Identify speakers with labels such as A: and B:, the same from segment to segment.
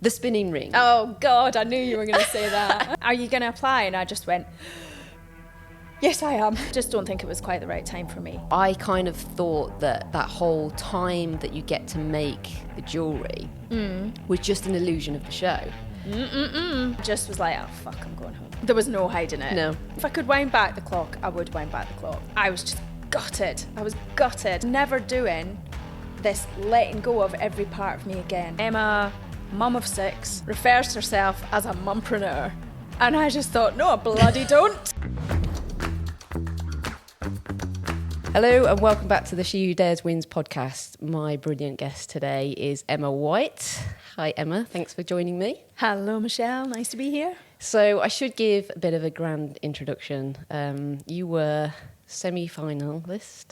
A: The spinning ring.
B: Oh, God, I knew you were going to say that. Are you going to apply? And I just went, yes, I am. Just don't think it was quite the right time for me.
A: I kind of thought that whole time that you get to make the jewellery was just an illusion of the show.
B: Just was like, oh, fuck, I'm going home. There was no hiding it.
A: No.
B: If I could wind back the clock, I would wind back the clock. I was just gutted. I was gutted. Never doing this letting go of every part of me again. Emma, mum of 6, refers to herself as a mumpreneur. And I just thought, no, I bloody don't.
A: Hello and welcome back to the She Who Dares Wins podcast. My brilliant guest today is Emma White. Hi Emma, thanks for joining me.
B: Hello, Michelle. Nice to be here.
A: So I should give a bit of a grand introduction. You were semi-finalist.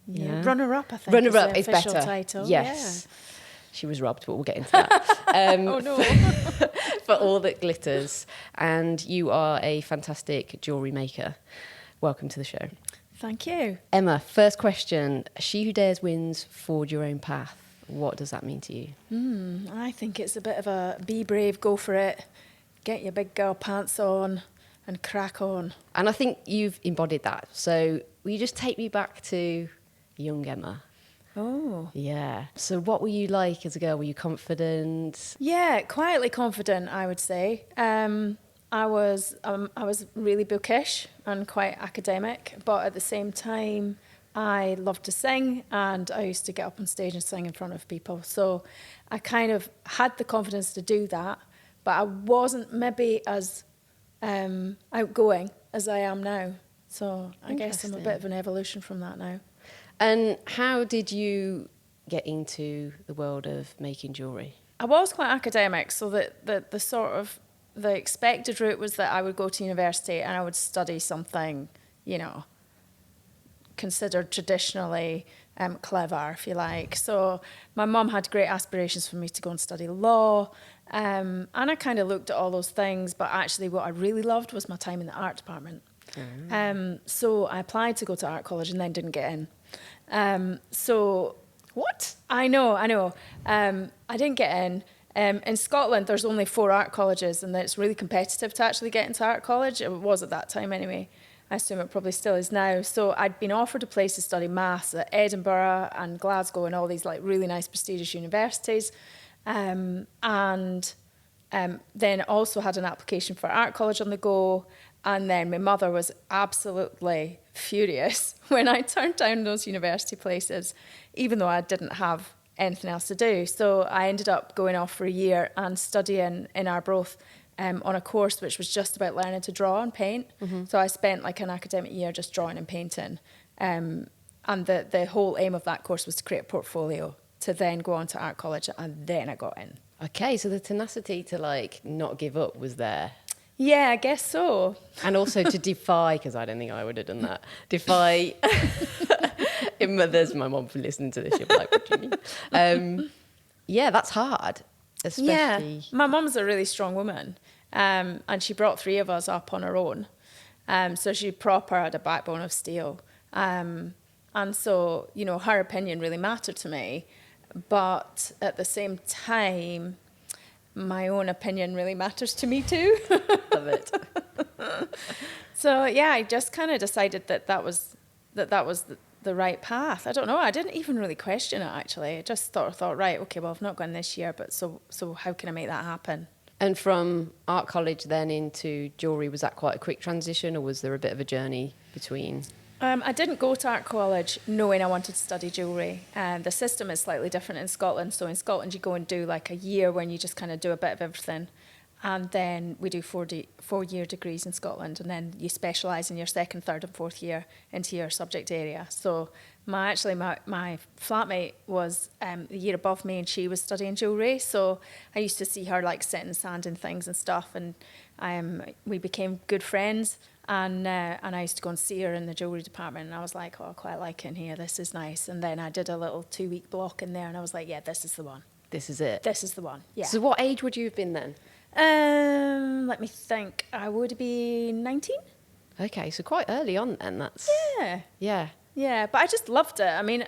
B: Yeah. Runner-up, I think.
A: Runner-up is
B: official
A: better.
B: Title.
A: Yes. Yeah. She was robbed, but we'll get into that.
B: Oh no.
A: For All That Glitters. And you are a fantastic jewellery maker. Welcome to the show.
B: Thank you.
A: Emma, first question. She Who Dares Wins, forge your own path. What does that mean to you?
B: I think it's a bit of a be brave, go for it, get your big girl pants on and crack on.
A: And I think you've embodied that. So will you just take me back to young Emma?
B: Oh.
A: Yeah. So what were you like as a girl? Were you confident?
B: Yeah, quietly confident, I would say. I was really bookish and quite academic, but at the same time, I loved to sing, and I used to get up on stage and sing in front of people. So I kind of had the confidence to do that, but I wasn't maybe as outgoing as I am now. So I guess I'm a bit of an evolution from that now.
A: And how did you get into the world of making jewellery?
B: I was quite academic, so that the sort of the expected route was that I would go to university and I would study something, considered traditionally clever, if you like. So my mum had great aspirations for me to go and study law, and I kind of looked at all those things, but actually what I really loved was my time in the art department. So I applied to go to art college and then didn't get in.
A: What?
B: I know. I didn't get in. In Scotland, there's only 4 art colleges, and it's really competitive to actually get into art college. It was at that time anyway. I assume it probably still is now. So I'd been offered a place to study maths at Edinburgh and Glasgow and all these like really nice prestigious universities. And then also had an application for art college on the go. And then my mother was absolutely furious when I turned down those university places, even though I didn't have anything else to do. So I ended up going off for a year and studying in Arbroath on a course which was just about learning to draw and paint. So I spent like an academic year just drawing and painting. And the whole aim of that course was to create a portfolio to then go on to art college, and then I got in.
A: Okay, so the tenacity to like not give up was there.
B: Yeah, I guess so.
A: And also to defy, because I don't think I would have done that, defy... There's my mom for listening to this. She'll be like, what do you mean? Yeah, that's hard, especially...
B: Yeah, my mum's a really strong woman, and she brought 3 of us up on her own. So she proper had a backbone of steel. And so, her opinion really mattered to me. But at the same time, my own opinion really matters to me too.
A: Love it.
B: So yeah, I just kind of decided that was the right path. I don't know. I didn't even really question it actually. I just thought, right, okay, well, I've not gone this year, but so how can I make that happen?
A: And from art college then into jewellery, was that quite a quick transition, or was there a bit of a journey between?
B: I didn't go to art college knowing I wanted to study jewellery. The system is slightly different in Scotland. So in Scotland, you go and do like a year when you just kind of do a bit of everything. And then we do 4-year degrees in Scotland. And then you specialise in your 2nd, 3rd and 4th year into your subject area. So my flatmate was the year above me, and she was studying jewellery. So I used to see her like sitting and sanding things and stuff. And we became good friends. And I used to go and see her in the jewellery department, and I was like, oh, I quite like it in here. This is nice. And then I did a little 2-week block in there, and I was like, yeah, this is the one.
A: This is it.
B: This is the one. Yeah.
A: So what age would you have been then?
B: Let me think. I would be 19.
A: Okay, so quite early on then. That's
B: Yeah.
A: Yeah.
B: Yeah, but I just loved it. I mean,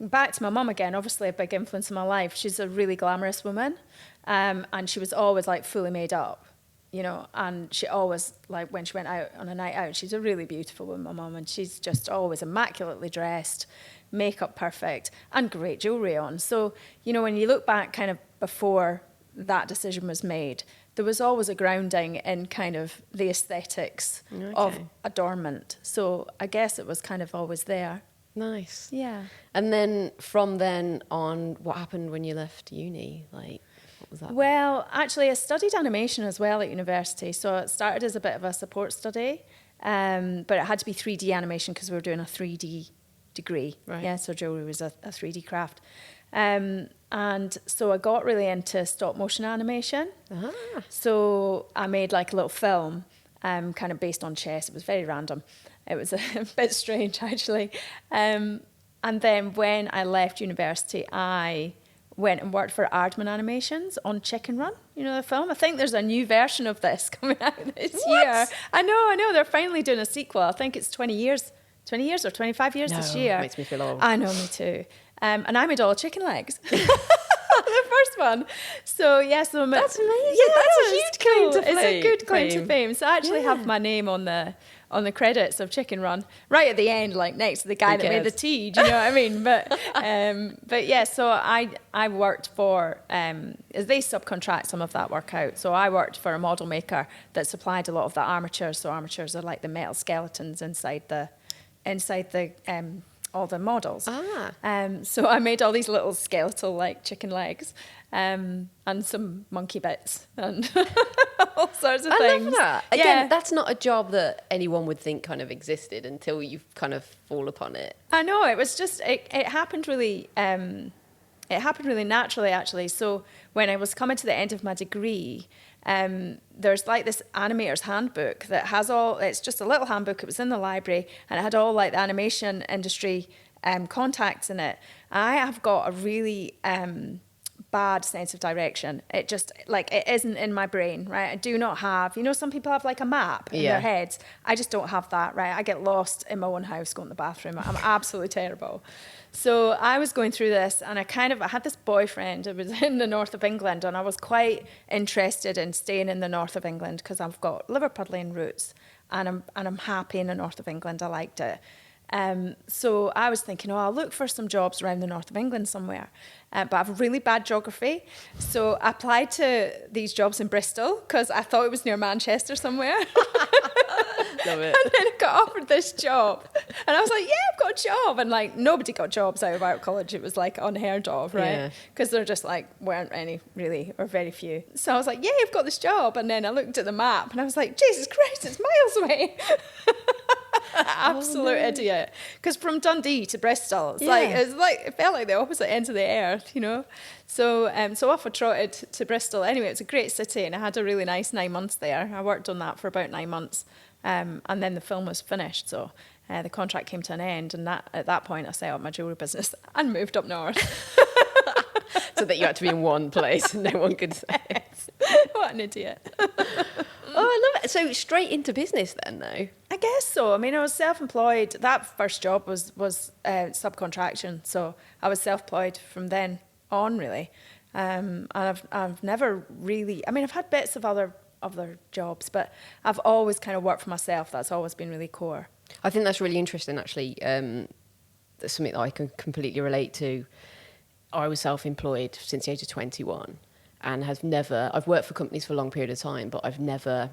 B: back to my mum again, obviously a big influence in my life. She's a really glamorous woman, and she was always like fully made up, you know, and she always, like when she went out on a night out, she's a really beautiful woman, my mum, and she's just always immaculately dressed, makeup perfect, and great jewellery on. So, you know, when you look back kind of before that decision was made, there was always a grounding in kind of the aesthetics of adornment. So I guess it was kind of always there.
A: Nice.
B: Yeah.
A: And then from then on, what happened when you left uni? Like, what was that?
B: Well, actually, I studied animation as well at university. So it started as a bit of a support study, but it had to be 3D animation because we were doing a 3D degree.
A: Right.
B: Yeah, so jewellery was a 3D craft. And so I got really into stop motion animation.
A: Ah.
B: So I made like a little film, kind of based on chess. It was very random. It was a bit strange, actually. And then when I left university, I went and worked for Aardman Animations on Chicken Run. You know the film? I think there's a new version of this coming out this year. I know. They're finally doing a sequel. I think it's 20 years or 25 years this year.
A: Makes me feel old.
B: I know, me too. And I made all chicken legs. The first one. So, yeah. So
A: that's amazing.
B: Yeah,
A: that's a huge claim to fame.
B: It's a good claim to fame. So I actually have my name on the credits of Chicken Run, right at the end, like next to the guy that made the tea. Do you know what I mean? But yeah, so I worked for, they subcontract some of that work out. So I worked for a model maker that supplied a lot of the armatures. So armatures are like the metal skeletons inside the all the models. So I made all these little skeletal like chicken legs, and some monkey bits and all sorts of things.
A: I love that. Again, that's not a job that anyone would think kind of existed until you kind of fall upon it.
B: I know, it was just it happened really naturally, actually. So when I was coming to the end of my degree, there's like this animator's handbook that has it's just a little handbook. It was in the library and it had all like the animation industry contacts in it. I have got a really bad sense of direction. It just, like, it isn't in my brain, right? I do not have, you know, some people have like a map in their heads. I just don't have that, right? I get lost in my own house going to the bathroom. I'm absolutely terrible. So I was going through this and I had this boyfriend. It was in the north of England and I was quite interested in staying in the north of England because I've got Liverpudlian roots and I'm happy in the north of England. I liked it. So I was thinking, I'll look for some jobs around the north of England somewhere. But I have really bad geography. So I applied to these jobs in Bristol because I thought it was near Manchester somewhere.
A: Love it.
B: And then I got offered this job. And I was like, yeah, I've got a job. And like, nobody got jobs out of art college. It was like unheard of, right? Because there just like weren't any really, or very few. So I was like, yeah, I've got this job. And then I looked at the map and I was like, Jesus Christ, it's miles away. Absolute idiot. Because from Dundee to Bristol, it's like it felt like the opposite ends of the earth, you know. So off I trotted to Bristol. Anyway, it's a great city, and I had a really nice 9 months there. I worked on that for about 9 months, and then the film was finished. So the contract came to an end, and at that point, I set up my jewellery business and moved up north.
A: So that you had to be in one place and no one could say it.
B: What an idiot.
A: Oh, I love it. So straight into business then, though?
B: I guess so. I mean, I was self-employed. That first job was subcontraction. So I was self-employed from then on, really. And I've never really... I mean, I've had bits of other jobs, but I've always kind of worked for myself. That's always been really core.
A: I think that's really interesting, actually. That's something that I can completely relate to. I was self-employed since the age of 21 and I've worked for companies for a long period of time, but I've never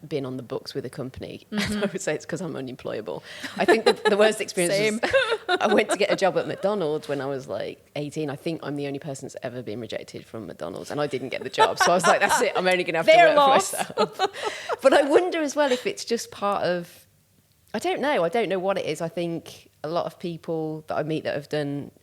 A: been on the books with a company. Mm-hmm. I would say it's because I'm unemployable. I think the worst experience was I went to get a job at McDonald's when I was like 18. I think I'm the only person that's ever been rejected from McDonald's and I didn't get the job. So I was like, that's it. I'm only going to have to work for myself. But I wonder as well if it's just part of, I don't know what it is. I think a lot of people that I meet that have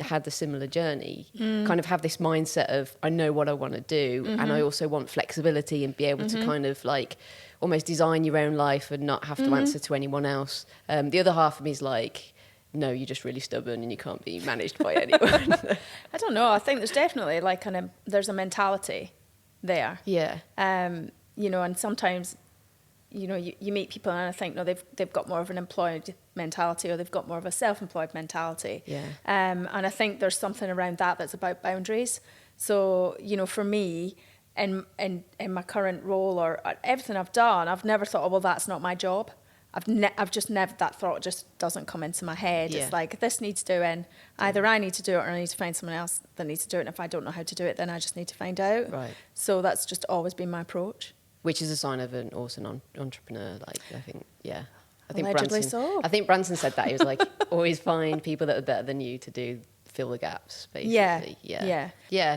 A: had a similar journey kind of have this mindset of, I know what I want to do. Mm-hmm. And I also want flexibility and be able to kind of like almost design your own life and not have to answer to anyone else. The other half of me is like, no, you're just really stubborn and you can't be managed by anyone.
B: I don't know. I think there's definitely like there's a mentality there.
A: Yeah.
B: You know, and sometimes you meet people and I think, no, they've got more of an employed mentality, or they've got more of a self-employed mentality.
A: Yeah.
B: And I think there's something around that that's about boundaries. So, for me, in my current role or everything I've done, I've never thought, oh, well, that's not my job. I've just never, that thought just doesn't come into my head.
A: Yeah.
B: It's like, this needs doing. Either I need to do it or I need to find someone else that needs to do it. And if I don't know how to do it, then I just need to find out.
A: Right.
B: So that's just always been my approach.
A: Which is a sign of an awesome entrepreneur. Like, I think, yeah.
B: Allegedly so.
A: I think Branson said that. He was like, always find people that are better than you to fill the gaps, basically. Yeah.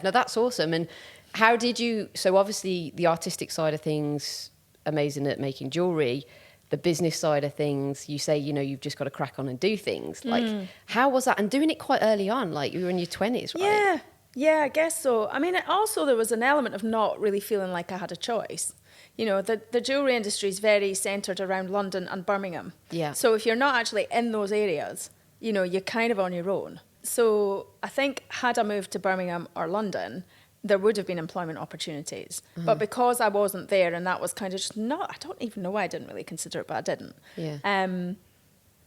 A: No, that's awesome. And how did you, so obviously the artistic side of things, amazing at making jewellery. The business side of things, you say, you've just got to crack on and do things. Like, how was that? And doing it quite early on, like you were in your 20s, right?
B: Yeah, I guess so. I mean, also there was an element of not really feeling like I had a choice. The jewellery industry is very centred around London and Birmingham.
A: Yeah.
B: So if you're not actually in those areas, you're kind of on your own. So I think had I moved to Birmingham or London, there would have been employment opportunities. But because I wasn't there, and that was kind of just not, I don't even know why I didn't really consider it, but I didn't.
A: Yeah.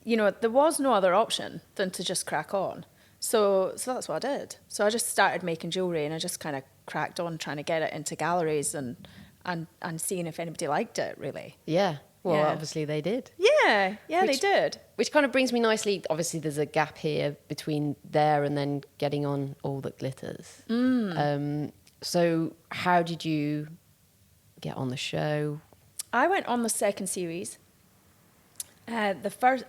B: There was no other option than to just crack on. So that's what I did. So I just started making jewellery, and I just kind of cracked on trying to get it into galleries and seeing if anybody liked it, really.
A: Yeah. Well,
B: Yeah. obviously
A: they did.
B: Yeah, they did.
A: Which kind of brings me nicely, obviously there's a gap here between there and then getting on All That Glitters. So how did you get on the show?
B: I went on the second series. I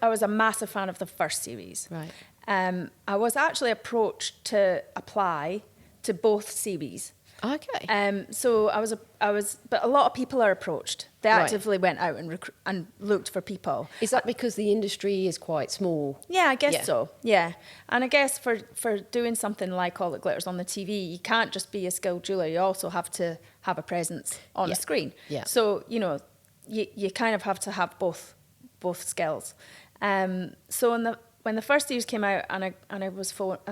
B: was a massive fan of the first series.
A: Right.
B: I was actually approached to apply to both series.
A: Okay.
B: So I was, but a lot of people are approached. They
A: Right.
B: actively went out and looked for people.
A: Is that because the industry is quite small?
B: Yeah, I guess
A: Yeah.
B: so. Yeah, and I guess for doing something like All That Glitters on the TV, you can't just be a skilled jeweler. You also have to have a presence on
A: Yeah.
B: a screen.
A: Yeah.
B: So you kind of have to have both skills. So when the first series came out, and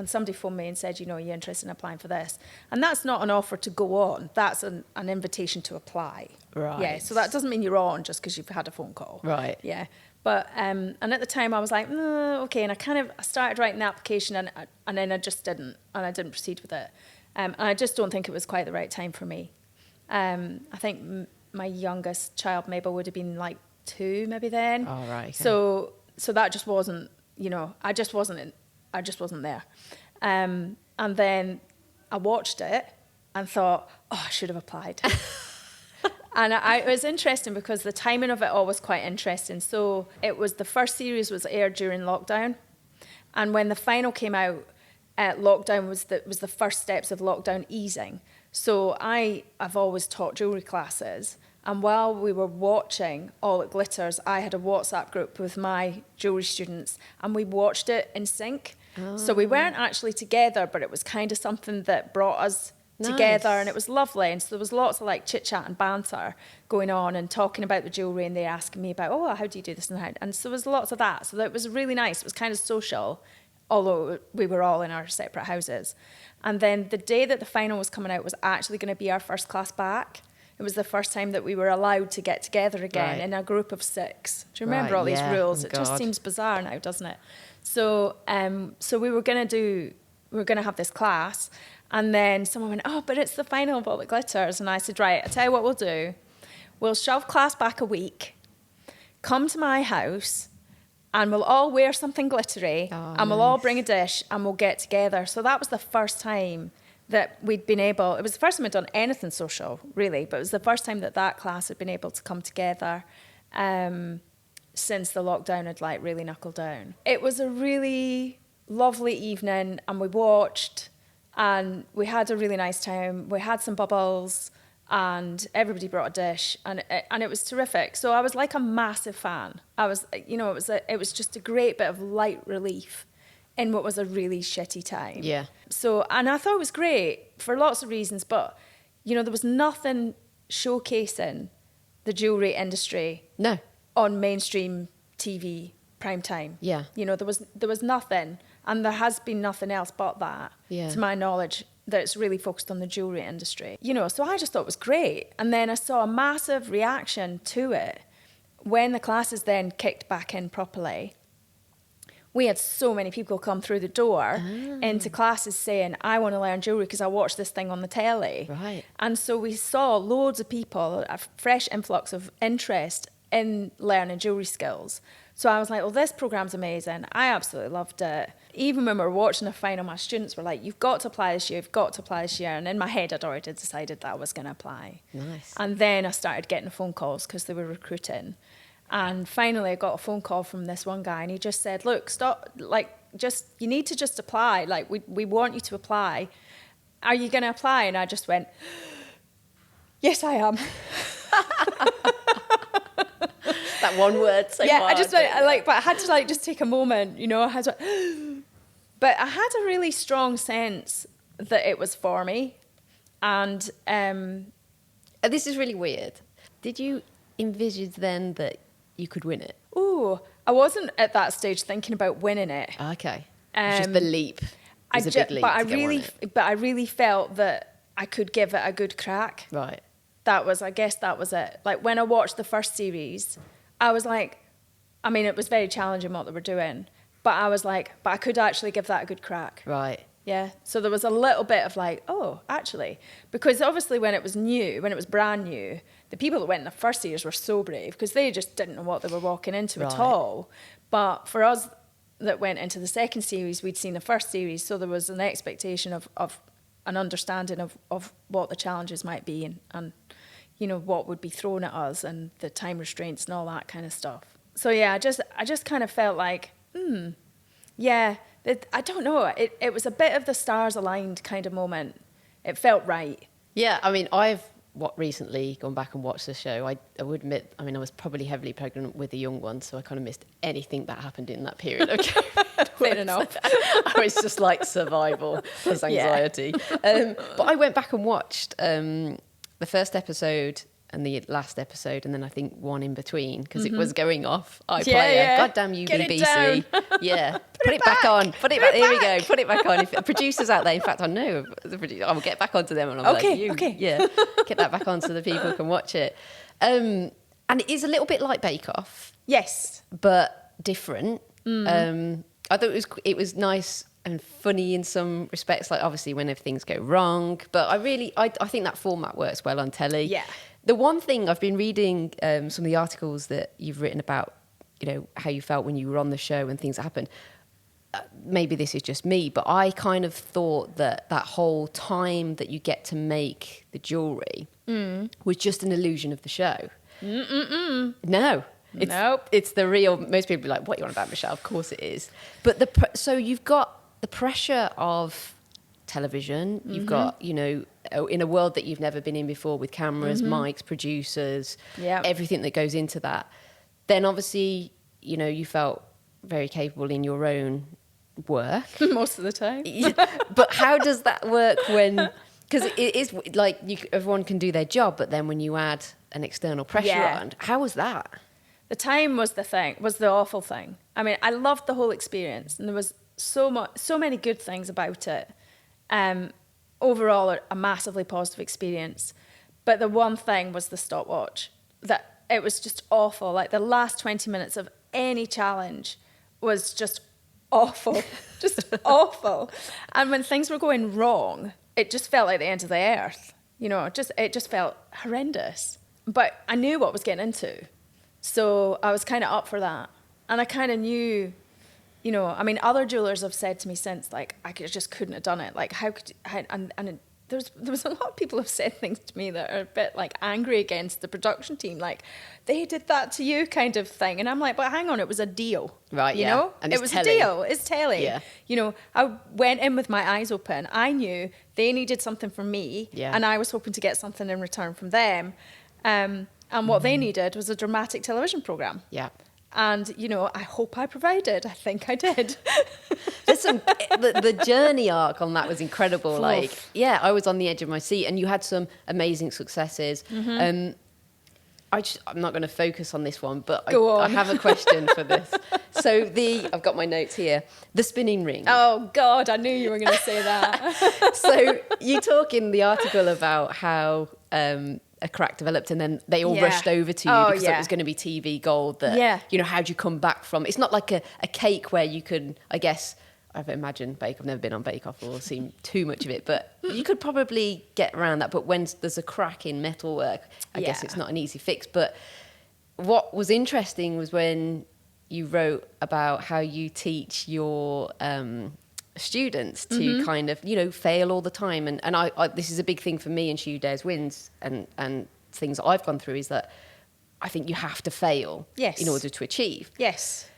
B: somebody phoned me and said, are you interested in applying for this? And that's not an offer to go on. That's an invitation to apply.
A: Right.
B: Yeah. So that doesn't mean you're on just because you've had a phone call.
A: Right.
B: Yeah. But and at the time I was like, okay, and I started writing the application, and then I just didn't, and I didn't proceed with it. And I just don't think it was quite the right time for me. I think my youngest child, Mabel, would have been like 2 maybe then.
A: Oh, right. Okay.
B: So that just wasn't, I just wasn't there. And then I watched it and thought, I should have applied. And it was interesting because the timing of it all was quite interesting. So the first series was aired during lockdown. And when the final came out, lockdown was the first steps of lockdown easing. So I've always taught jewellery classes. And while we were watching All That Glitters, I had a WhatsApp group with my jewellery students, and we watched it in sync. Oh. So we weren't actually together, but it was kind of something that brought us together, and it was lovely. And so there was lots of like chit-chat and banter going on and talking about the jewellery, and they asking me about, how do you do this and how? And so there was lots of that. So that was really nice. It was kind of social, although we were all in our separate houses. And then the day that the final was coming out was actually going to be our first class back. It was the first time that we were allowed to get together again in a group of 6. Do you remember all these rules?
A: Oh,
B: it just seems bizarre now, doesn't it? So we were going to have this class, and then someone went, but it's the final of All That Glitters. And I said, right, I'll tell you what we'll do. We'll shove class back a week, come to my house, and we'll all wear something glittery, and we'll all bring a dish, and we'll get together. So that was the first time that we'd been able, it was the first time I'd done anything social, really, but it was the first time that class had been able to come together since the lockdown had like really knuckled down. It was a really lovely evening, and we watched, and we had a really nice time. We had some bubbles, and everybody brought a dish, and it was terrific. So I was like a massive fan. I was, it was just a great bit of light relief in what was a really shitty time.
A: Yeah.
B: So, and I thought it was great for lots of reasons, but, there was nothing showcasing the jewellery industry on mainstream TV prime time.
A: Yeah.
B: There was nothing, and there has been nothing else but that, to my knowledge, that's really focused on the jewellery industry. So I just thought it was great. And then I saw a massive reaction to it when the classes then kicked back in properly, we had so many people come through the door into classes saying, I want to learn jewellery because I watched this thing on the telly.
A: Right.
B: And so we saw loads of people, a fresh influx of interest in learning jewellery skills. So I was like, well, this programme's amazing. I absolutely loved it. Even when we were watching the final, my students were like, you've got to apply this year, you've got to apply this year. And in my head, I'd already decided that I was going to apply.
A: Nice.
B: And then I started getting phone calls because they were recruiting. And finally, I got a phone call from this one guy, and he just said, look, stop, like, just, you need to just apply. Like, we want you to apply. Are you going to apply? And I just went, yes, I am.
A: That one word so
B: yeah,
A: far,
B: I just went, but I had to like just take a moment, you know. I had to, but I had a really strong sense that it was for me, and
A: this is really weird. Did you envisage then that you could win it?
B: ooh, I wasn't at that stage thinking about winning it.
A: Okay, it's just the leap. It's a big leap.
B: But I really felt that I could give it a good crack.
A: Right.
B: I guess that was it. Like when I watched the first series, I was like, I mean, it was very challenging what they were doing, but I was like, but I could actually give that a good crack.
A: Right.
B: Yeah. So there was a little bit of like, oh, actually, because obviously when it was brand new, the people that went in the first series were so brave because they just didn't know what they were walking into at all. But for us that went into the second series, we'd seen the first series, so there was an expectation of an understanding of what the challenges might be and you know, what would be thrown at us and the time restraints and all that kind of stuff. So yeah, I just kind of felt like, yeah, I don't know. It was a bit of the stars aligned kind of moment. It felt right.
A: Yeah, I mean, I've recently gone back and watched the show. I would admit, I mean, I was probably heavily pregnant with a young one, so I kind of missed anything that happened in that period. Okay.
B: Fair enough.
A: I was just like survival plus anxiety. Yeah. But I went back and watched the first episode and the last episode, and then I think one in between because it was going off. iPlayer.
B: Yeah.
A: God damn you,
B: Get
A: BBC. Yeah. Put it back on. Put it back. Here we go. Put it back on. If producers out there, in fact, I know the producer. I'll get back onto them and I'm
B: okay.
A: Yeah. Get that back on so the people can watch it. And it is a little bit like Bake Off.
B: Yes.
A: But different. I thought it was nice and funny in some respects, like obviously when things go wrong. But I think that format works well on telly.
B: Yeah.
A: The one thing I've been reading some of the articles that you've written about, you know, how you felt when you were on the show and things that happened. Maybe this is just me, but I kind of thought that whole time that you get to make the jewellery was just an illusion of the show. No.
B: Nope.
A: It's the real. Most people be like, "What you on about, Michelle?" Of course it is. But so you've got the pressure of television. You've got, you know, in a world that you've never been in before with cameras, mics, producers, everything that goes into that. Then obviously, you know, you felt very capable in your own work
B: most of the time.
A: But how does that work when? Because it is like everyone can do their job, but then when you add an external pressure on, how was that?
B: The time was the awful thing. I mean, I loved the whole experience, and there was so many good things about it. Overall, a massively positive experience. But the one thing was the stopwatch. That it was just awful. Like the last 20 minutes of any challenge was just awful, just awful. And when things were going wrong, it just felt like the end of the earth. You know, it just felt horrendous. But I knew what I was getting into. So I was kind of up for that. And I kind of knew, you know, I mean, other jewellers have said to me since, like, just couldn't have done it. Like, how could you, and there was a lot of people have said things to me that are a bit, like, angry against the production team. Like, they did that to you kind of thing. And I'm like, but hang on, it was a deal.
A: Right,
B: you know?
A: And
B: it was telly. A deal. It's telly.
A: Yeah.
B: You know, I went in with my eyes open. I knew they needed something from me.
A: Yeah.
B: And I was hoping to get something in return from them. And what they needed was a dramatic television programme.
A: Yeah.
B: And, you know, I hope I provided. I think I did.
A: Listen, the journey arc on that was incredible. Like, yeah, I was on the edge of my seat, and you had some amazing successes. I'm not going to focus on this one, but I have a question for this. So I've got my notes here. The spinning ring.
B: Oh, God, I knew you were going to say that.
A: So you talk in the article about how a crack developed, and then they all
B: Yeah.
A: rushed over to you
B: Oh,
A: because
B: yeah.
A: it was going to be TV gold. That
B: Yeah.
A: you know, how do you come back from? It's not like a cake where you can, I guess. I've imagined Bake. I've never been on Bake Off or seen too much of it, but you could probably get around that. But when there's a crack in metalwork, I guess
B: Yeah.
A: it's not an easy fix. But what was interesting was when you wrote about how you teach your students to kind of, you know, fail all the time. And I this is a big thing for me in She Who Dares Wins, and things that I've gone through is that I think you have to fail
B: Yes.
A: in order to achieve.
B: Yes.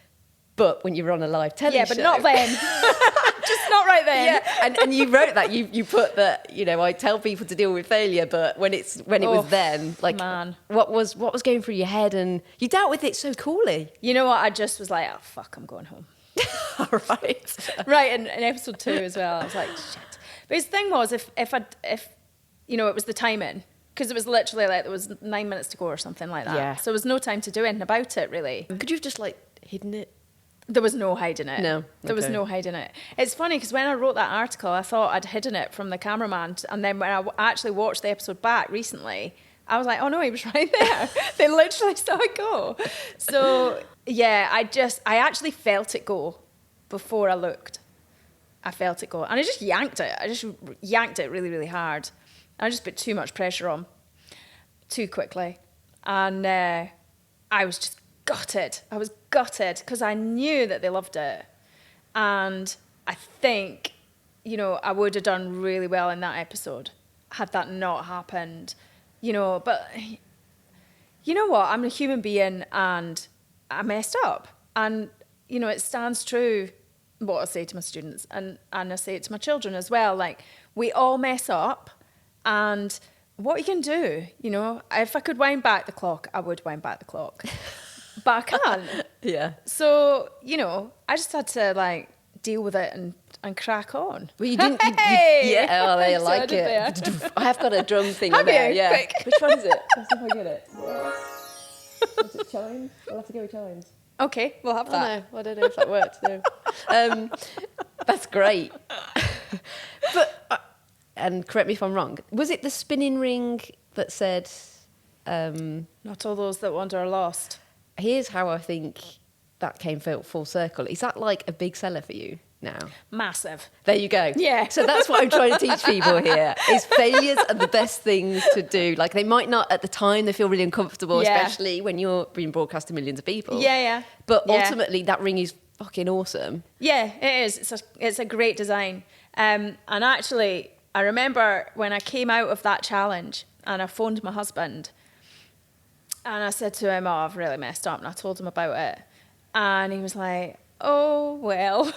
A: But when you're on a live telly
B: Yeah,
A: show...
B: but not then. Just not right then.
A: Yeah, and you wrote that, you put that, you know, I tell people to deal with failure, but when it was then, like,
B: man.
A: what was going through your head? And you dealt with it so coolly.
B: You know what? I just was like, oh, fuck, I'm going home.
A: All right.
B: Right, and in episode 2 as well, I was like, shit. But his thing was, if you know, it was the timing, because it was literally like there was 9 minutes to go or something like that.
A: Yeah.
B: So there was no time to do anything about it, really.
A: Could you have just, like, hidden it?
B: There was no hiding it.
A: No,
B: There was
A: okay.
B: no hiding it. It's funny because when I wrote that article, I thought I'd hidden it from the cameraman. And then when I actually watched the episode back recently, I was like, oh no, he was right there. They literally saw it go. So yeah, I actually felt it go before I looked. I felt it go. And I just yanked it. I just yanked it really, really hard. I just put too much pressure on too quickly. And I was just gutted. I was gutted because I knew that they loved it. And I think, you know, I would have done really well in that episode had that not happened, you know. But you know what? I'm a human being and I messed up. And, you know, it stands true what I say to my students, and I say it to my children as well. Like, we all mess up, and what you can do, you know, if I could wind back the clock, I would wind back the clock. But I can't.
A: Yeah.
B: So, you know, I just had to, like, deal with it and crack on.
A: Well, you didn't...
B: Hey!
A: Yeah, oh, I
B: So I
A: like
B: did
A: it.
B: there.
A: I have got a drum thing
B: Have
A: on there.
B: you?
A: Yeah.
B: Quick.
A: Which one is it? Let's see if I get it. Is it chimes? We'll have to go with chimes.
B: Okay, we'll have that.
A: I don't know if that worked. No. That's great. But and correct me if I'm wrong. Was it the spinning ring that said,
B: Not all those that wander are lost.
A: "Here's how I think that came full circle"? Is that like a big seller for you now?
B: Massive.
A: There you go.
B: Yeah.
A: So that's what I'm trying to teach people here: is failures are the best things to do. Like, they might not at the time; they feel really uncomfortable,
B: Yeah.
A: especially when you're being broadcast to millions of people.
B: Yeah, yeah.
A: But
B: Yeah.
A: ultimately, that ring is fucking awesome.
B: Yeah, it is. It's a great design. And actually, I remember when I came out of that challenge and I phoned my husband and I said to him, oh, I've really messed up. And I told him about it. And he was like, oh, well.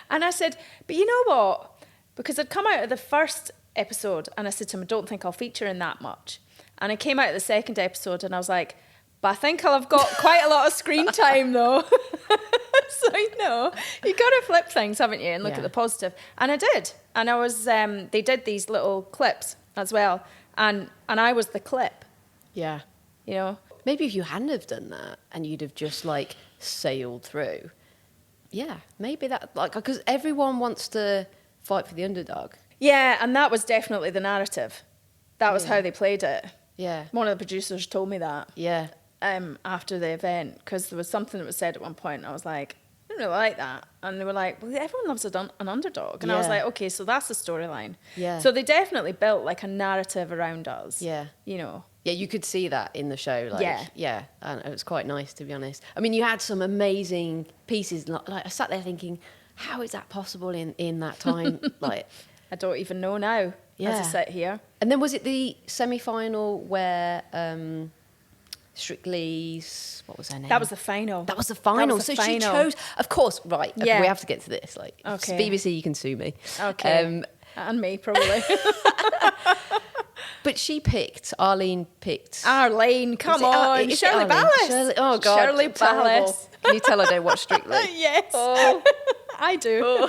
B: And I said, but you know what? Because I'd come out of the first episode and I said to him, I don't think I'll feature in that much. And I came out of the second episode and I was like, but I think I'll have got quite a lot of screen time though. So, you know, you got to flip things, haven't you, and look
A: Yeah.
B: at the positive. And I did. And I was, they did these little clips as well. And I was the clip,
A: Yeah.
B: you know.
A: Maybe if you hadn't have done that and you'd have just like sailed through. Yeah, maybe that, like, because everyone wants to fight for the underdog.
B: Yeah, and that was definitely the narrative. That was
A: Yeah.
B: how they played it.
A: Yeah.
B: One of the producers told me that.
A: Yeah.
B: After the event, because there was something that was said at one point, and I was like, I don't really like that. And they were like, well, everyone loves an underdog. And I was
A: Yeah.
B: like, okay, so that's the storyline.
A: Yeah.
B: So they definitely built like a narrative around us.
A: Yeah.
B: You know.
A: Yeah, you could see that in the show. Like,
B: Yeah.
A: Yeah. And it was quite nice, to be honest. I mean, you had some amazing pieces. Like, I sat there thinking, how is that possible in that time? Like,
B: I don't even know now as
A: Yeah.
B: I sit here.
A: and then was it the semi-final where Strictly's, what was her name?
B: That was the final.
A: That was the final.
B: was the
A: So she
B: final.
A: chose, of course, right. Okay,
B: Yeah.
A: we have to get to this. Like,
B: Okay.
A: BBC, you can sue me.
B: Okay. And me, probably.
A: But she picked, Arlene picked.
B: Arlene, come
A: Was it
B: on.
A: is it
B: Shirley
A: Arlene?
B: Ballas.
A: Shirley, oh, God.
B: Shirley
A: terrible.
B: Ballas.
A: Can you tell I don't watch Strictly?
B: Yes.
A: Oh.
B: I do.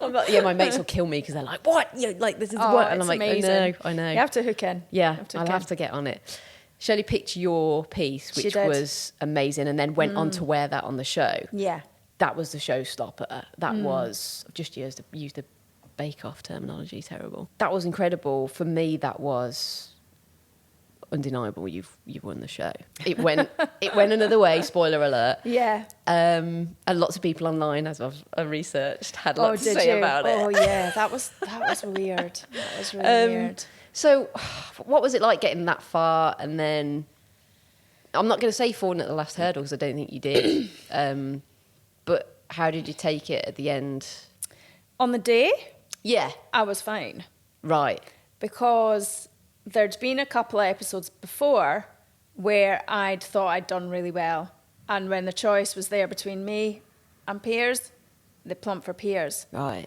A: I'm like, yeah, my mates will kill me because they're like, what? You know, like, this is
B: Oh,
A: what? And
B: it's
A: I'm like,
B: amazing.
A: I know.
B: You have to hook in.
A: Yeah,
B: You have to
A: I'll
B: hook
A: have
B: in.
A: to get on it. Shirley picked your piece,
B: She
A: which
B: did.
A: was amazing, and then went on to wear that on the show.
B: Yeah.
A: That was the showstopper. That was, I've just used the Bake Off terminology, terrible. That was incredible. For me, that was undeniable. You've won the show. It went another way. Spoiler alert.
B: Yeah.
A: And lots of people online, as I've researched, had lots to say about it.
B: Oh yeah, that was weird. That was really weird.
A: So, what was it like getting that far? And then, I'm not going to say falling at the last hurdle because I don't think you did. But how did you take it at the end?
B: On the day,
A: Yeah.
B: I was fine.
A: Right.
B: Because there'd been a couple of episodes before where I'd thought I'd done really well. And when the choice was there between me and Piers, they plumped for Piers.
A: Right.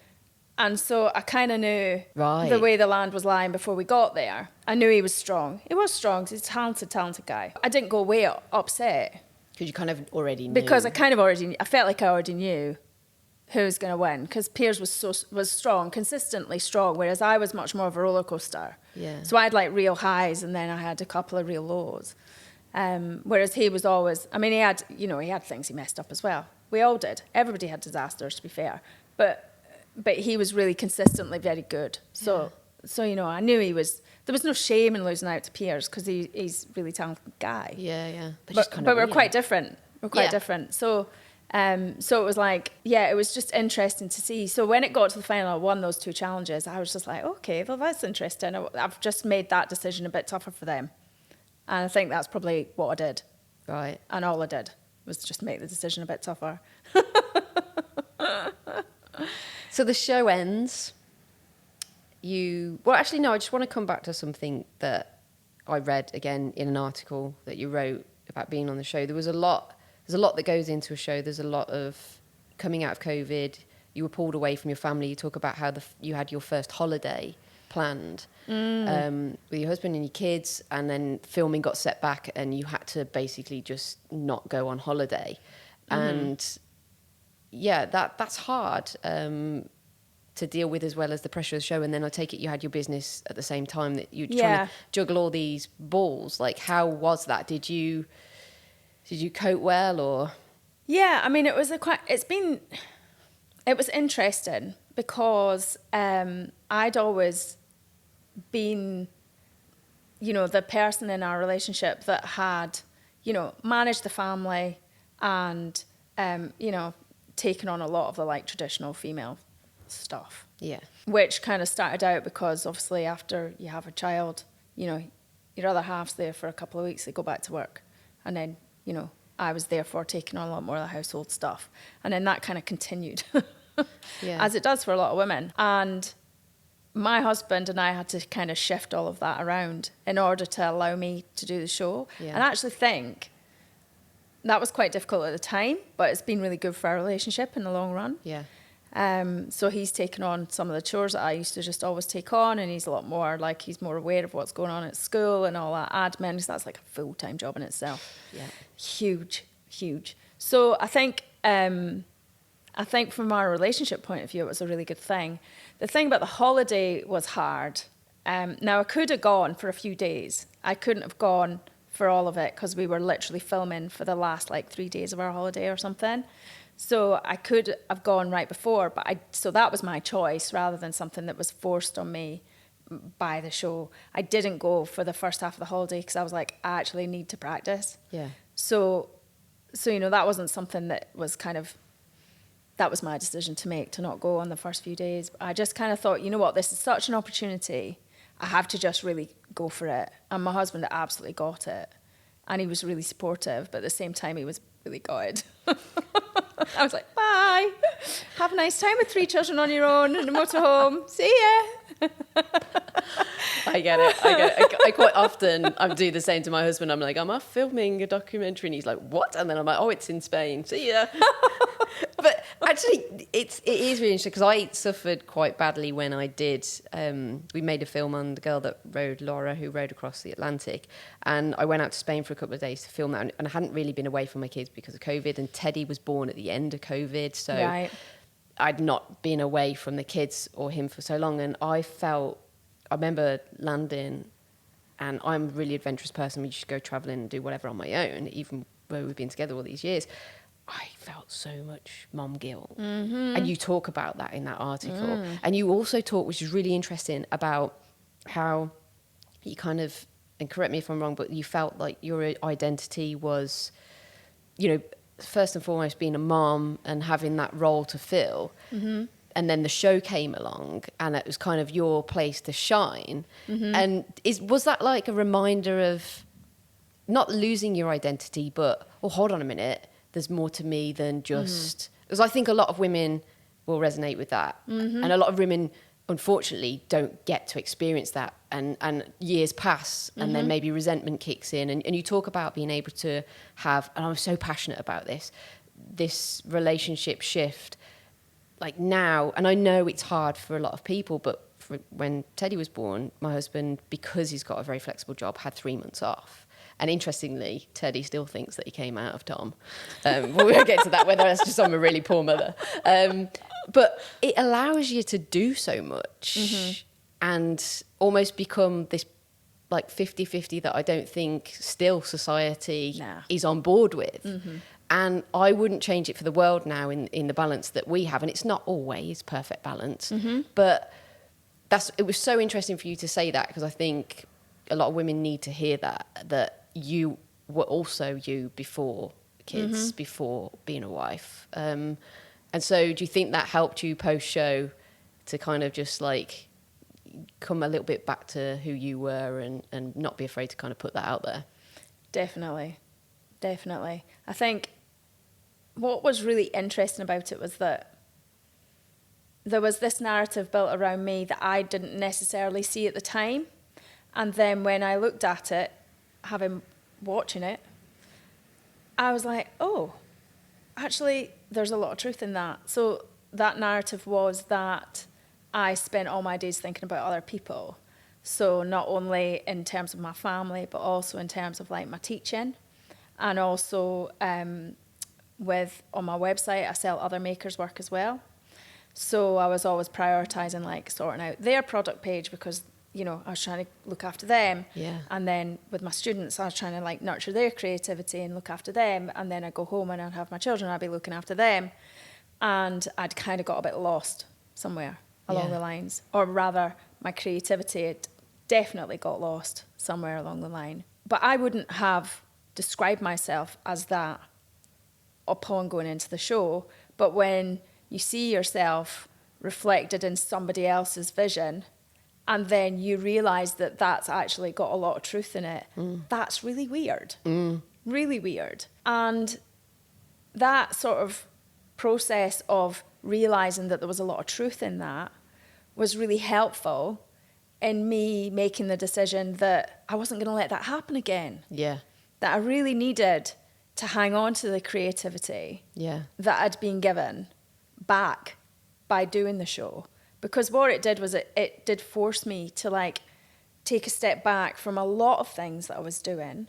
B: And so I kind of knew
A: Right.
B: the way the land was lying before we got there. I knew he was strong. He was strong 'cause he's a talented guy. I didn't go away upset.
A: Because you kind of already knew.
B: Because I felt like I already knew who was going to win. Because Piers was strong, consistently strong, whereas I was much more of a roller coaster.
A: Yeah.
B: So I had like real highs and then I had a couple of real lows. Whereas he was always, I mean, he had things he messed up as well. We all did. Everybody had disasters, to be fair. But he was really consistently very good. So I knew there was no shame in losing out to Piers because he's a really talented guy.
A: Yeah.
B: But we're quite different. We're quite different. So it was like, it was just interesting to see. So when it got to the final, I won those 2 challenges. I was just like, okay, well, that's interesting. I've just made that decision a bit tougher for them. And I think that's probably what I did.
A: Right.
B: And all I did was just make the decision a bit tougher.
A: So the show ends. I just want to come back to something that I read again in an article that you wrote about being on the show. There's a lot that goes into a show. There's a lot of coming out of COVID. You were pulled away from your family. You talk about how you had your first holiday planned with your husband and your kids, and then filming got set back and you had to basically just not go on holiday. And that's hard to deal with, as well as the pressure of the show. And then I take it you had your business at the same time, that you're trying to juggle all these balls. Like, how was that? Did you cope well, or?
B: Yeah, I mean, it was interesting because I'd always been, the person in our relationship that had, managed the family and, taken on a lot of the like traditional female stuff.
A: Yeah.
B: Which kind of started out because obviously after you have a child, your other half's there for a couple of weeks, they go back to work. And then, I was therefore taking on a lot more of the household stuff. And then that kind of continued, as it does for a lot of women. And my husband and I had to kind of shift all of that around in order to allow me to do the show. Yeah. And I actually think that was quite difficult at the time, but it's been really good for our relationship in the long run.
A: Yeah.
B: So he's taken on some of the chores that I used to just always take on, and he's a lot more he's more aware of what's going on at school and all that admin. So that's like a full-time job in itself. Yeah. Huge. So I think from our relationship point of view, it was a really good thing. The thing about the holiday was hard. Now I could have gone for a few days. I couldn't have gone for all of it because we were literally filming for the last 3 days of our holiday or something. So I could have gone right before, so that was my choice rather than something that was forced on me by the show. I didn't go for the first half of the holiday because I was like, I actually need to practice. Yeah. So that wasn't something that was that was my decision to make, to not go on the first few days. I just kind of thought, this is such an opportunity. I have to just really go for it. And my husband absolutely got it. And he was really supportive, but at the same time, he was really gutted. I was like, bye. Have a nice time with 3 children on your own in a motorhome. See ya.
A: I get it. I quite often, I do the same to my husband. I'm like, I'm filming a documentary. And he's like, what? And then I'm like, oh, it's in Spain. See ya. But actually, it is really interesting because I suffered quite badly when I did. We made a film on the girl that rode, Laura, who rode across the Atlantic. And I went out to Spain for a couple of days to film that. And I hadn't really been away from my kids because of COVID. And Teddy was born at the end of COVID. So I'd not been away from the kids or him for so long. And I remember landing, and I'm a really adventurous person. We just go traveling and do whatever on my own, even though we've been together all these years. I felt so much mom guilt. Mm-hmm. And you talk about that in that article. And you also talk, which is really interesting, about how you kind of and correct me if I'm wrong, but you felt like your identity was, you know, first and foremost being a mom and having that role to fill. Mm-hmm. And then the show came along and it was kind of your place to shine. Mm-hmm. And was that like a reminder of not losing your identity, but, oh, hold on a minute, there's more to me than just... Because I think a lot of women will resonate with that. Mm-hmm. And a lot of women, unfortunately, don't get to experience that. And years pass and then maybe resentment kicks in. And you talk about being able to have, and I'm so passionate about this relationship shift, like now, and I know it's hard for a lot of people, but when Teddy was born, my husband, because he's got a very flexible job, had 3 months off. And interestingly, Teddy still thinks that he came out of Tom. But we won't get to that, whether that's just I'm a really poor mother. But it allows you to do so much and almost become this like 50-50 that I don't think still society is on board with. Mm-hmm. And I wouldn't change it for the world now in the balance that we have. And it's not always perfect balance. Mm-hmm. But it was so interesting for you to say that, because I think a lot of women need to hear that you were also you before kids, before being a wife. And so do you think that helped you post-show to kind of just like come a little bit back to who you were and not be afraid to kind of put that out there?
B: Definitely. I think what was really interesting about it was that there was this narrative built around me that I didn't necessarily see at the time. And then when I looked at it, watching it, I was like, oh, actually, there's a lot of truth in that. So that narrative was that I spent all my days thinking about other people. So not only in terms of my family, but also in terms of like my teaching. And also on my website, I sell other makers' work as well. So I was always prioritizing like sorting out their product page because, you know, I was trying to look after them. Yeah. And then with my students, I was trying to like nurture their creativity and look after them. And then I'd go home and I'd have my children, I'd be looking after them. And I'd kind of got a bit lost somewhere along the lines. Or rather, my creativity had definitely got lost somewhere along the line. But I wouldn't have described myself as that upon going into the show. But when you see yourself reflected in somebody else's vision, and then you realise that that's actually got a lot of truth in it, that's really weird. Really weird. And that sort of process of realising that there was a lot of truth in that was really helpful in me making the decision that I wasn't going to let that happen again. Yeah. That I really needed to hang on to the creativity that I'd been given back by doing the show. Because what it did was it did force me to like take a step back from a lot of things that I was doing.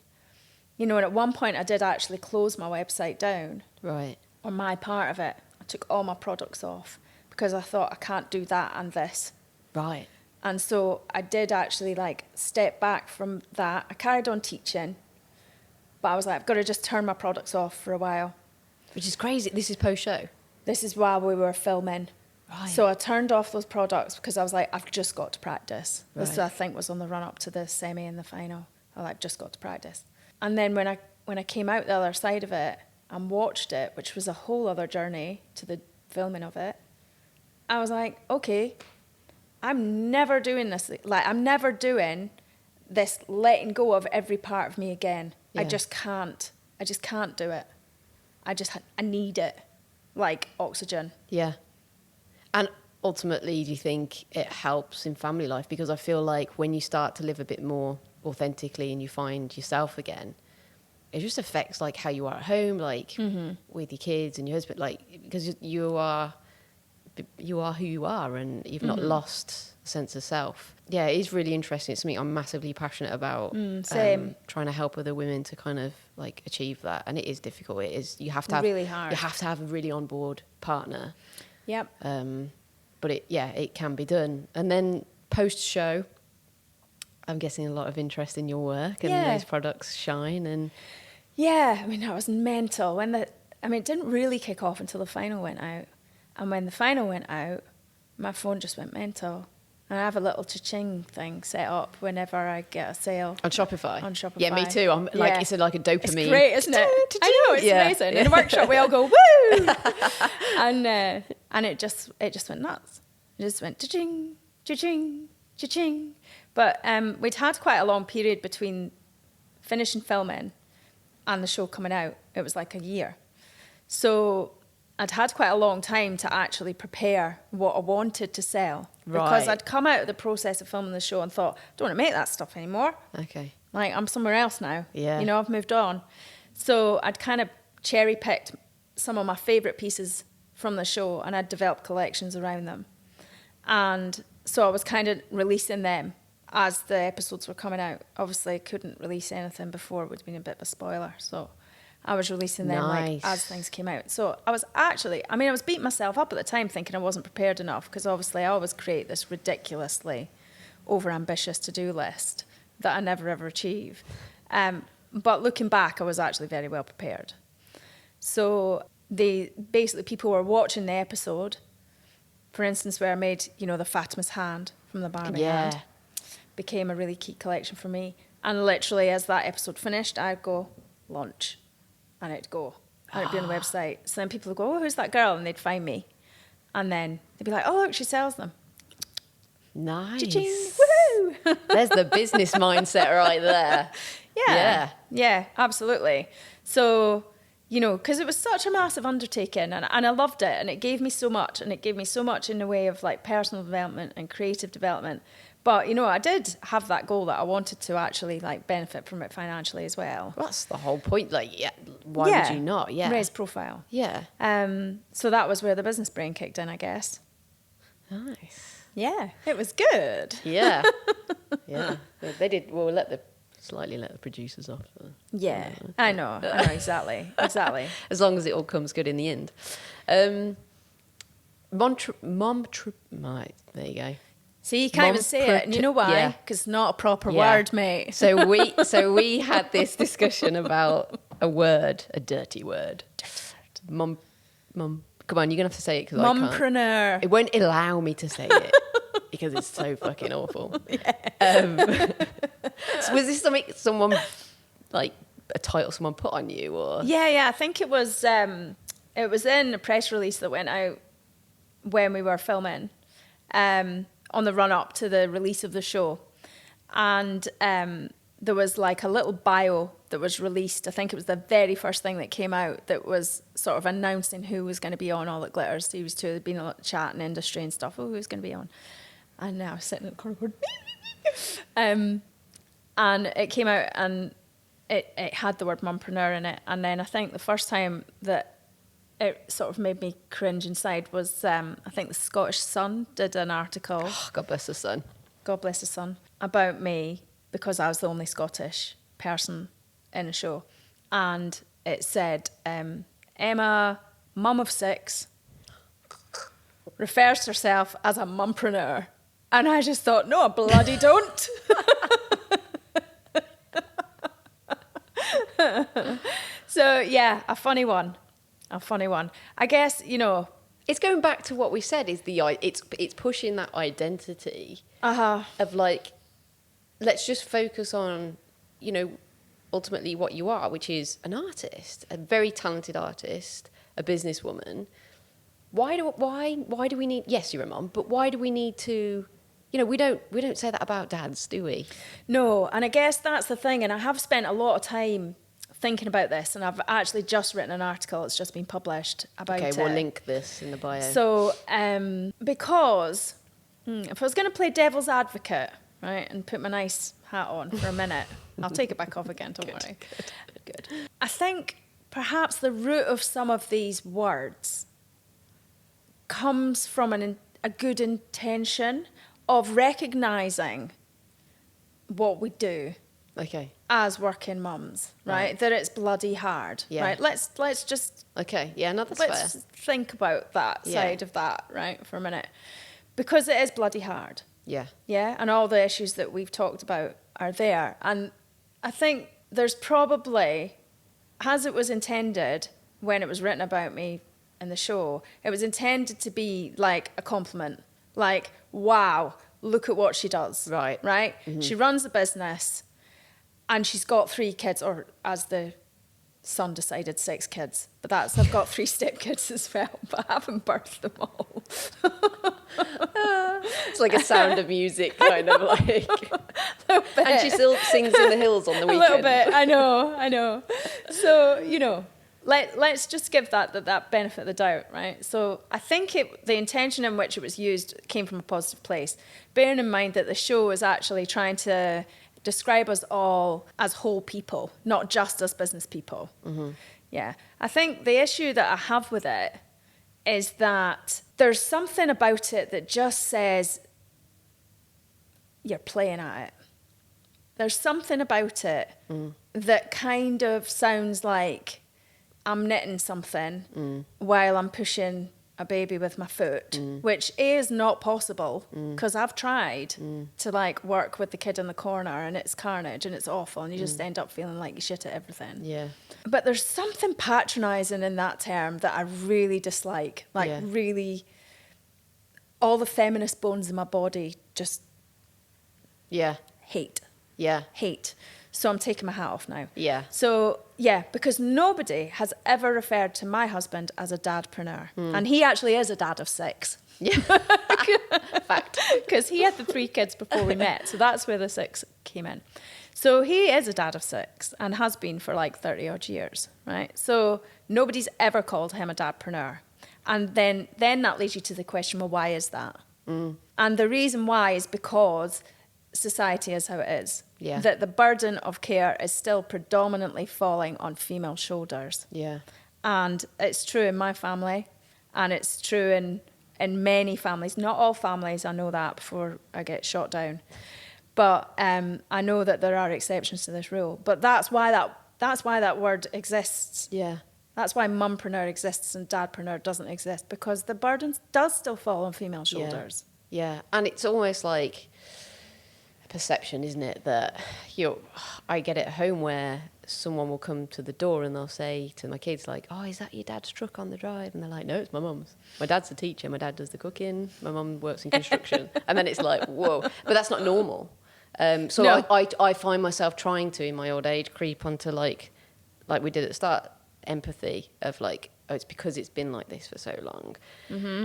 B: You know, and at one point I did actually close my website down. Right. On my part of it. I took all my products off because I thought I can't do that and this. Right. And so I did actually like step back from that. I carried on teaching, but I was like, I've got to just turn my products off for a while. Which is crazy. This is post-show. This is while we were filming. Right. So I turned off those products because I was like, I've just got to practice. Right. This, I think, was on the run-up to the semi and the final. I was like, just got to practice. And then when I came out the other side of it and watched it, which was a whole other journey to the filming of it, I was like, okay, I'm never doing this. Like, I'm never doing this letting go of every part of me again. Yeah. I just can't do it. I need it, like oxygen. Yeah. And ultimately, do you think it helps in family life? Because I feel like when you start to live a bit more authentically and you find yourself again, it just affects like how you are at home, like with your kids and your husband, like because you are who you are and you've not lost a sense of self. Yeah, it is really interesting. It's something I'm massively passionate about. Same. Trying to help other women to kind of like achieve that, and it is difficult. It is. You have to have really hard. You have to have a really on board partner. Yep. But it can be done. And then post show, I'm guessing a lot of interest in your work and those products shine. And yeah, I mean that was mental. It didn't really kick off until the final went out. And when the final went out, my phone just went mental. And I have a little cha-ching thing set up whenever I get a sale.
A: On Shopify?
B: On Shopify.
A: Yeah, me too. I'm like, it's like a dopamine.
B: It's great, isn't it? I know, it's amazing. In the workshop, we all go, woo! and it just went nuts. It just went cha-ching, cha-ching, cha-ching. But we'd had quite a long period between finishing filming and the show coming out. It was like a year. So I'd had quite a long time to actually prepare what I wanted to sell.
A: Right.
B: Because I'd come out of the process of filming the show and thought, I don't want to make that stuff anymore.
A: Okay.
B: Like, I'm somewhere else now.
A: Yeah.
B: You know, I've moved on. So I'd kind of cherry-picked some of my favourite pieces from the show, and I'd developed collections around them. And so I was kind of releasing them as the episodes were coming out. Obviously, I couldn't release anything before. It would have been a bit of a spoiler. So I was releasing them like as things came out. So I was actually, I was beating myself up at the time thinking I wasn't prepared enough, because obviously I always create this ridiculously over-ambitious to-do list that I never ever achieve. But looking back, I was actually very well prepared. So people were watching the episode, for instance, where I made, the Fatima's hand from the Barbie hand, became a really key collection for me. And literally, as that episode finished, I'd go, launch. And it'd go. And it'd be on the website. So then people would go, oh, who's that girl? And they'd find me. And then they'd be like, oh, look, she sells them.
A: Nice.
B: Cha-ching, woohoo!
A: There's the business mindset right there.
B: Yeah, absolutely. So, because it was such a massive undertaking, and I loved it, and it gave me so much, and it gave me so much in the way of like personal development and creative development. But, I did have that goal that I wanted to actually like benefit from it financially as well.
A: That's the whole point. Like, why would you not? Yeah.
B: Raise profile.
A: Yeah.
B: So that was where the business brain kicked in, I guess.
A: Nice.
B: Yeah, it was good.
A: Yeah. Yeah. They did, slightly let the producers off.
B: Yeah, I know, exactly.
A: As long as it all comes good in the end. Right, there you go.
B: See, you can't even say it, and you know why? Because it's not a proper word, mate.
A: So we had this discussion about a dirty word. Mum. Come on, you're gonna have to say it because I can't.
B: Mumpreneur.
A: It won't allow me to say it because it's so fucking awful. Yeah. So was this something someone, like a title someone put on you, or?
B: Yeah. I think it was in a press release that went out when we were filming. On the run-up to the release of the show. And there was like a little bio that was released. I think it was the very first thing that came out that was sort of announcing who was going to be on All That Glitters Series 2. There'd been a lot of chat in industry and stuff. Oh, who's going to be on? And I was sitting in the corner going... and it came out and it had the word mumpreneur in it. And then I think the first time that it sort of made me cringe inside was, I think the Scottish Sun did an article.
A: Oh, God bless the Sun.
B: God bless the Sun. About me, because I was the only Scottish person in the show. And it said, Emma, mum of 6, refers to herself as a mumpreneur. And I just thought, no, I bloody don't. So, yeah, a funny one. I guess,
A: it's going back to what we said. It's pushing that identity of like, let's just focus on, ultimately what you are, which is an artist, a very talented artist, a businesswoman. Why do we need? Yes, you're a mum, but why do we need to? We don't say that about dads, do we?
B: No, and I guess that's the thing. And I have spent a lot of time thinking about this, and I've actually just written an article. It's just been published about it.
A: Okay, we'll link this in the bio.
B: So, because if I was going to play devil's advocate, right, and put my nice hat on for a minute, I'll take it back off again, don't worry. Good. I think perhaps the root of some of these words comes from a good intention of recognising what we do.
A: Okay.
B: As working mums, right? That it's bloody hard, right? Let's just...
A: Okay, yeah, no, that's
B: let's
A: fair.
B: think about that side of that, right, for a minute. Because it is bloody hard.
A: Yeah.
B: Yeah, and all the issues that we've talked about are there. And I think there's probably, as it was intended when it was written about me in the show, it was intended to be like a compliment. Like, wow, look at what she does.
A: Right.
B: Right? She runs the business and she's got 3 kids, or as the son decided, 6 kids. But I've got 3 stepkids as well, but I haven't birthed them all.
A: It's like a Sound of Music kind of like. And she still sings in the hills on the weekend.
B: A little bit, I know. So, you know, let's just give that benefit of the doubt, right? So I think the intention in which it was used came from a positive place, bearing in mind that the show is actually trying to describe us all as whole people, not just as business people. Yeah. I think the issue that I have with it is that there's something about it that just says you're playing at it. There's something about it that kind of sounds like I'm knitting something while I'm pushing a baby with my foot, which is not possible because I've tried to like work with the kid in the corner and it's carnage and it's awful and you just end up feeling like you shit at everything.
A: Yeah.
B: But there's something patronising in that term that I really dislike. Like really, all the feminist bones in my body just hate.
A: Yeah.
B: Hate. So I'm taking my hat off now.
A: Yeah.
B: So, yeah, because nobody has ever referred to my husband as a dadpreneur. And he actually is a dad of 6.
A: Yeah. Fact.
B: Because he had the 3 kids before we met. So that's where the 6 came in. So he is a dad of 6 and has been for like 30 odd years, right? So nobody's ever called him a dadpreneur. And then that leads you to the question, well, why is that? And the reason why is because society is how it is.
A: Yeah.
B: That the burden of care is still predominantly falling on female shoulders.
A: Yeah.
B: And it's true in my family, and it's true in many families. Not all families, I know that before I get shot down. But I know that there are exceptions to this rule. But that's why that word exists.
A: Yeah.
B: That's why mumpreneur exists and dadpreneur doesn't exist, because the burden does still fall on female shoulders.
A: Yeah. And it's almost like perception, isn't it, that I get it at home where someone will come to the door and they'll say to my kids like, oh, is that your dad's truck on the drive? And they're like, no, it's my mum's. My dad's the teacher, my dad does the cooking, my mum works in construction. And then it's like, whoa, but that's not normal. So no. I find myself trying to, in my old age, creep onto like we did at the start, empathy of like, oh, it's because it's been like this for so long.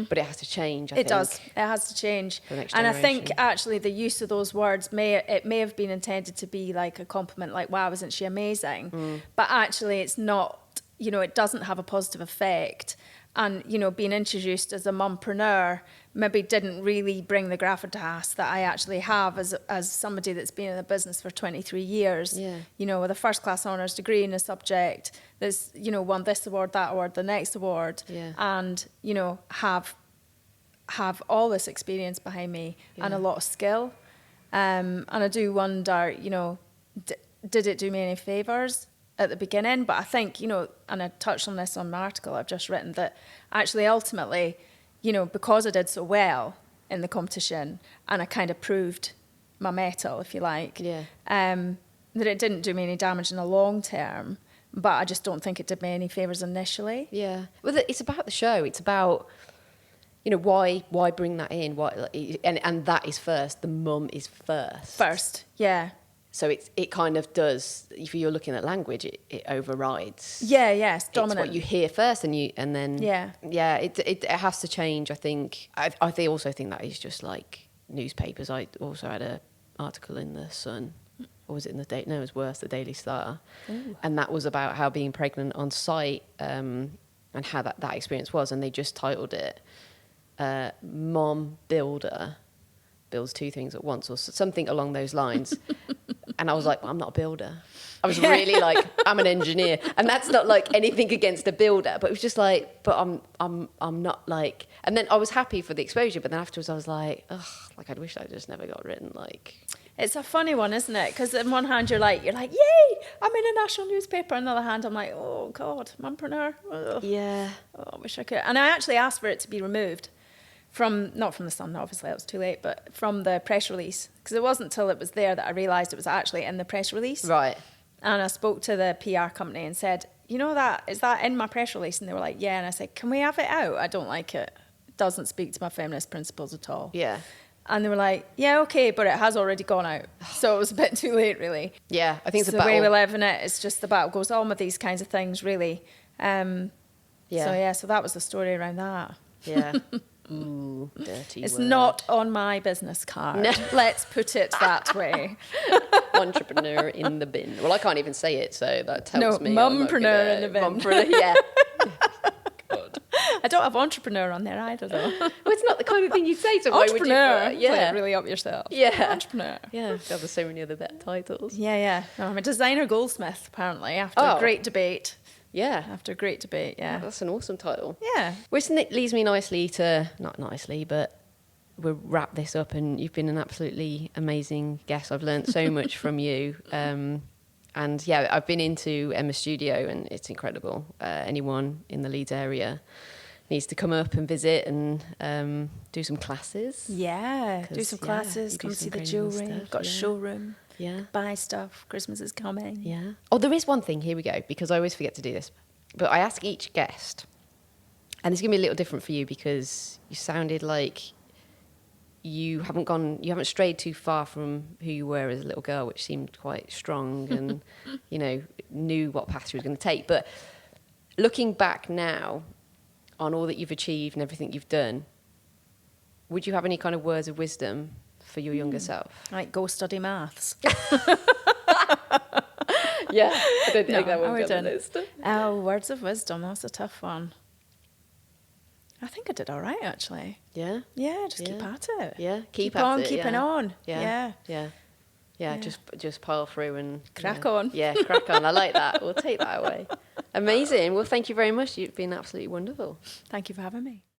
A: But it has to change, I think.
B: It does. It has to change.
A: For the next
B: and
A: generation.
B: I think actually the use of those words may have been intended to be like a compliment, like, wow, isn't she amazing? But actually it's not, it doesn't have a positive effect. And, being introduced as a mumpreneur maybe didn't really bring the gravitas that I actually have as somebody that's been in the business for 23 years, with a first-class honours degree in a subject that's, won this award, that award, the next award, and, have all this experience behind me and a lot of skill. And I do wonder, did it do me any favours at the beginning? But I think, and I touched on this on my article I've just written, that actually ultimately, because I did so well in the competition and I kind of proved my mettle, if you like, that it didn't do me any damage in the long term, but I just don't think it did me any favours initially. Yeah.
A: Well, it's about the show. It's about, why bring that in? And that is first. The mum is first.
B: First, yeah.
A: So it kind of does, if you're looking at language, it overrides.
B: Yeah, it's dominant.
A: It's what you hear first and then it has to change, I think. I also think that is just like newspapers. I also had an article in the Sun, or was it in the no, it was worse, the Daily Star. Ooh. And that was about how being pregnant on site and how that experience was, and they just titled it Mom Builder builds 2 things at once, or something along those lines. And I was like, well, I'm not a builder. I was really like, I'm an engineer. And that's not like anything against a builder, but it was just like, but I'm not like, and then I was happy for the exposure, but then afterwards I was like, ugh, like I'd wish I just never got written. Like,
B: it's a funny one, isn't it? Because on one hand you're like, yay, I'm in a national newspaper. On the other hand, I'm like, oh God, mumpreneur. Ugh.
A: Yeah.
B: Oh, I wish I could. And I actually asked for it to be removed. Not from the Sun, obviously, it was too late, but from the press release. Because it wasn't until it was there that I realised it was actually in the press release.
A: Right.
B: And I spoke to the PR company and said, is that in my press release? And they were like, yeah. And I said, can we have it out? I don't like it. It doesn't speak to my feminist principles at all.
A: Yeah.
B: And they were like, yeah, okay, but it has already gone out. So it was a bit too late, really.
A: Yeah, I think it's
B: So
A: a
B: the way
A: battle.
B: we live in it, it's just the battle goes on with these kinds of things, really. So that was the story around that.
A: Yeah. Ooh, dirty
B: It's
A: word.
B: not on my business card.
A: No.
B: Let's put it that way.
A: Entrepreneur in the bin. Well, I can't even say it, so that tells me.
B: mumpreneur in the bin.
A: Mumpreneur, yeah. God.
B: I don't have entrepreneur on there either, though.
A: Well, it's not the kind of thing you'd say, so why would you?
B: Entrepreneur.
A: Yeah.
B: Play it really up yourself.
A: Yeah.
B: Entrepreneur.
A: Yeah. God, there's so many other better titles.
B: Yeah. No, I'm a designer goldsmith, apparently, after a great debate.
A: Yeah.
B: After a great debate, yeah.
A: That's an awesome title.
B: Yeah.
A: Which leads me nicely to, not nicely, but we'll wrap this up, and you've been an absolutely amazing guest. I've learned so much from you. And yeah, I've been into Emma's studio and it's incredible. Anyone in the Leeds area needs to come up and visit and do some classes.
B: Yeah, do some classes, come see the jewellery.
A: Stuff,
B: Got a showroom.
A: Yeah.
B: Buy stuff. Christmas is coming.
A: Yeah. Oh, there is one thing. Here we go, because I always forget to do this. But I ask each guest, and it's going to be a little different for you because you sounded like you haven't strayed too far from who you were as a little girl, which seemed quite strong and, knew what path you were going to take. But looking back now on all that you've achieved and everything you've done, would you have any kind of words of wisdom for your younger self?
B: Like, go study maths.
A: Yeah, I don't think that would be on the
B: done.
A: list.
B: Oh, words of wisdom. That's a tough one. I think I did all right, actually.
A: Yeah?
B: Yeah, just keep at it.
A: Yeah, keep
B: on
A: at it,
B: keeping
A: yeah.
B: on.
A: Yeah.
B: Yeah.
A: Yeah, just pile through and
B: Crack on.
A: Yeah, crack on. I like that. We'll take that away. Amazing. Well, thank you very much. You've been absolutely wonderful.
B: Thank you for having me.